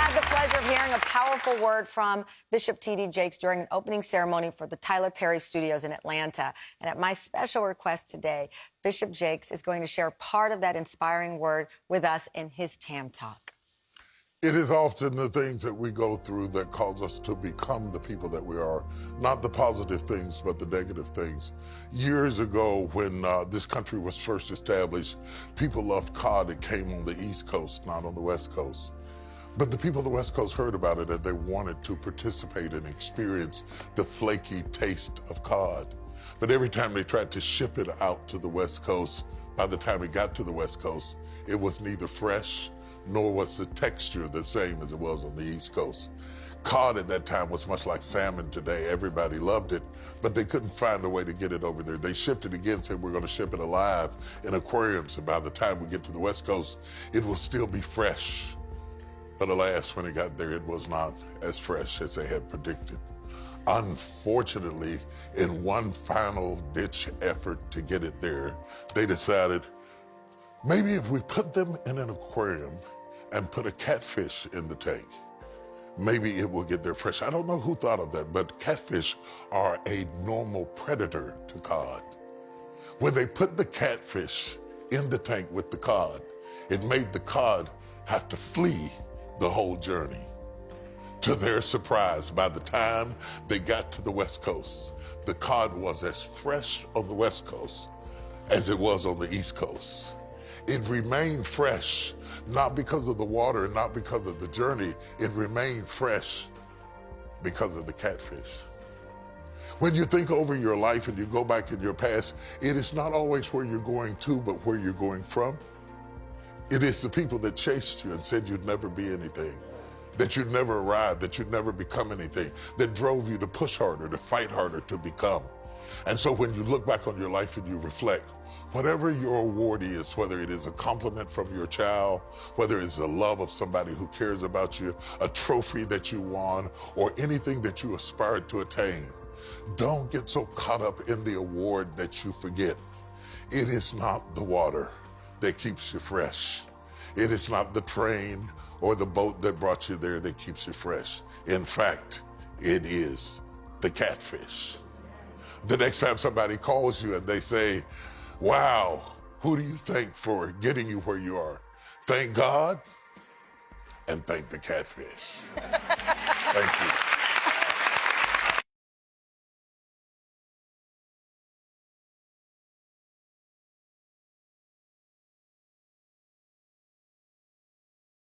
had the pleasure of hearing a powerful word from Bishop T.D. Jakes during an opening ceremony for the Tyler Perry Studios in Atlanta. And at my special request today, Bishop Jakes is going to share part of that inspiring word with us in his TAM Talk. It is often the things that we go through that cause us to become the people that we are. Not the positive things, but the negative things. Years ago, when this country was first established, people loved cod that came on the East Coast, not on the West Coast. But the people of the West Coast heard about it and they wanted to participate and experience the flaky taste of cod. But every time they tried to ship it out to the West Coast, by the time it got to the West Coast, it was neither fresh nor was the texture the same as it was on the East Coast. Cod at that time was much like salmon today. Everybody loved it, but they couldn't find a way to get it over there. They shipped it again, said we're going to ship it alive in aquariums, and by the time we get to the West Coast, it will still be fresh. But alas, when it got there, it was not as fresh as they had predicted. Unfortunately, in one final ditch effort to get it there, they decided, maybe if we put them in an aquarium and put a catfish in the tank, maybe it will get there fresh. I don't know who thought of that, but catfish are a normal predator to cod. When they put the catfish in the tank with the cod, it made the cod have to flee the whole journey. To their surprise, by the time they got to the West Coast, the cod was as fresh on the West Coast as it was on the East Coast. It remained fresh, not because of the water and not because of the journey. It remained fresh because of the catfish. When you think over your life and you go back in your past, it is not always where you're going to, but where you're going from. It is the people that chased you and said you'd never be anything, that you'd never arrive, that you'd never become anything, that drove you to push harder, to fight harder, to become. And so when you look back on your life and you reflect, whatever your award is, whether it is a compliment from your child, whether it's the love of somebody who cares about you, a trophy that you won, or anything that you aspired to attain, don't get so caught up in the award that you forget. It is not the water that keeps you fresh. It is not the train or the boat that brought you there that keeps you fresh. In fact, it is the catfish. The next time somebody calls you and they say, wow, who do you thank for getting you where you are? Thank God and thank the catfish. Thank you.